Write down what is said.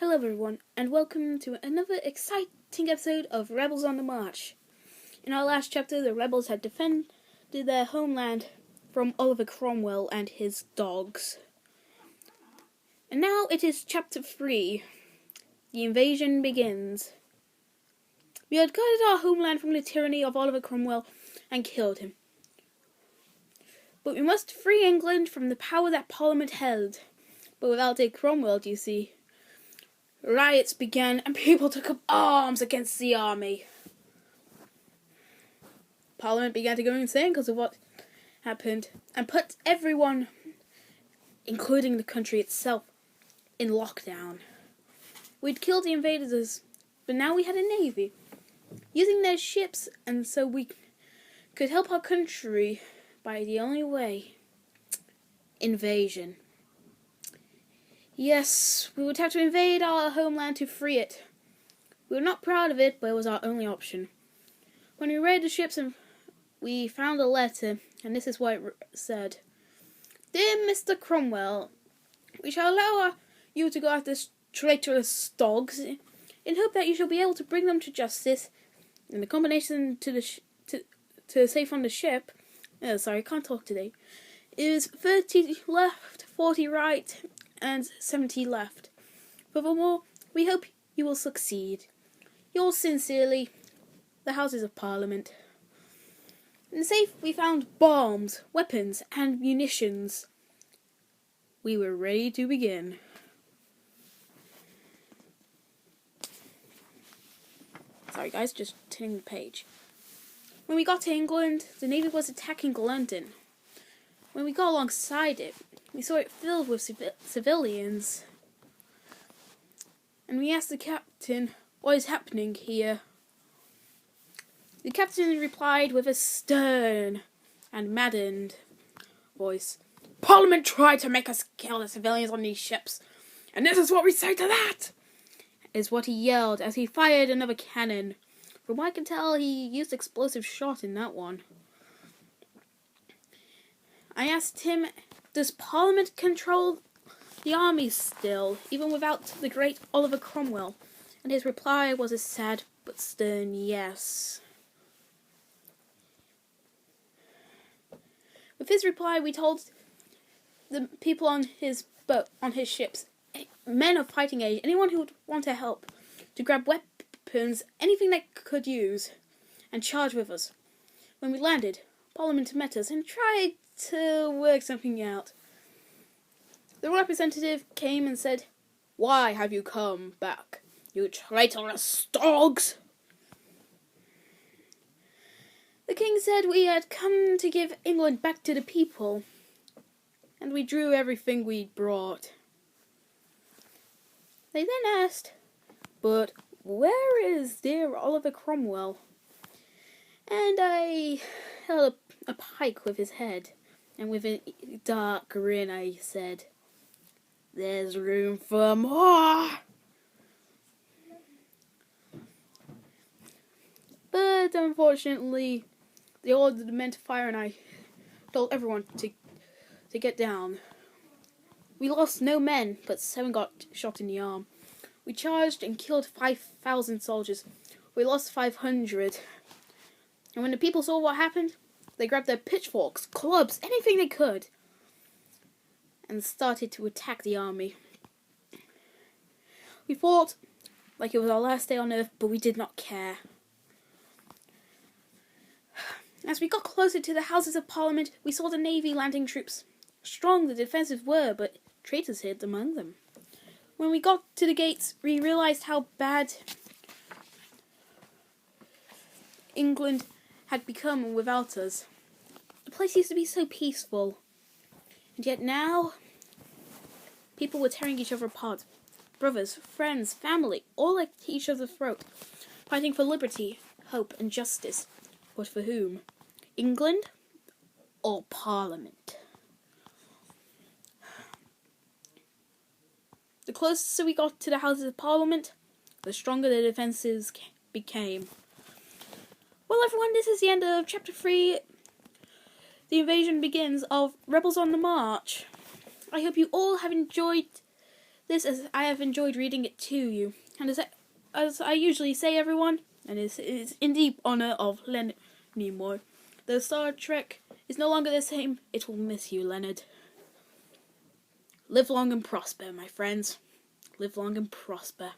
Hello everyone, and welcome to another exciting episode of Rebels on the March. In our last chapter, the rebels had defended their homeland from Oliver Cromwell and his dogs. And now it is chapter 3. The invasion begins. We had guarded our homeland from the tyranny of Oliver Cromwell and killed him. But we must free England from the power that Parliament held. But without a Cromwell, do you see? Riots began and people took up arms against the army. Parliament began to go insane because of what happened and put everyone, including the country itself, in lockdown. We'd killed the invaders, but now we had a navy, using their ships, and so we could help our country by the only way: invasion. Yes, we would have to invade our homeland to free it. We were not proud of it, but it was our only option. When we raided the ships, we found a letter, and this is what it said. Dear Mr. Cromwell, we shall allow you to go after traitorous dogs, in hope that you shall be able to bring them to justice. And the combination to save on the ship, sorry, I can't talk today, is 30 left, 40 right, and 70 left. Furthermore, we hope you will succeed. Yours sincerely, the Houses of Parliament. In the safe we found bombs, weapons, and munitions. We were ready to begin. Sorry guys, just turning the page. When we got to England, the Navy was attacking London. When we got alongside it, we saw it filled with civilians. And we asked the captain, what is happening here? The captain replied with a stern and maddened voice, Parliament tried to make us kill the civilians on these ships, and this is what we say to that, is what he yelled as he fired another cannon. From what I can tell, he used explosive shot in that one. I asked him, does Parliament control the army still, even without the great Oliver Cromwell? And his reply was a sad but stern yes. With his reply, we told the people on his boat, on his ships, men of fighting age, anyone who would want to help, to grab weapons, anything they could use, and charge with us. When we landed, Parliament met us and tried to work something out. The representative came and said, why have you come back, you traitorous dogs? The king said we had come to give England back to the people, and we drew everything we'd brought. They then asked, but where is dear Oliver Cromwell? And I held a pike with his head, and with a dark grin I said, there's room for more. But unfortunately, they ordered the men to fire, and I told everyone to get down. We lost no men, but 7 got shot in the arm. We charged and killed 5,000 soldiers. We lost 500. And when the people saw what happened, they grabbed their pitchforks, clubs, anything they could, and started to attack the army. We fought like it was our last day on earth, but we did not care. As we got closer to the Houses of Parliament, we saw the Navy landing troops. Strong the defences were, but traitors hid among them. When we got to the gates, we realised how bad England had become without us. The place used to be so peaceful, and yet now people were tearing each other apart. Brothers, friends, family, all at each other's throat, fighting for liberty, hope and justice. But for whom? England or Parliament? The closer we got to the Houses of Parliament, the stronger the defences became. Well everyone, this is the end of chapter 3. The invasion begins of Rebels on the March. I hope you all have enjoyed I have enjoyed reading it to you, and as I usually say, everyone, and it is in the honor of Leonard Nimoy. Though Star Trek is no longer the same, it will miss you, Leonard. Live long and prosper, my friends. Live long and prosper.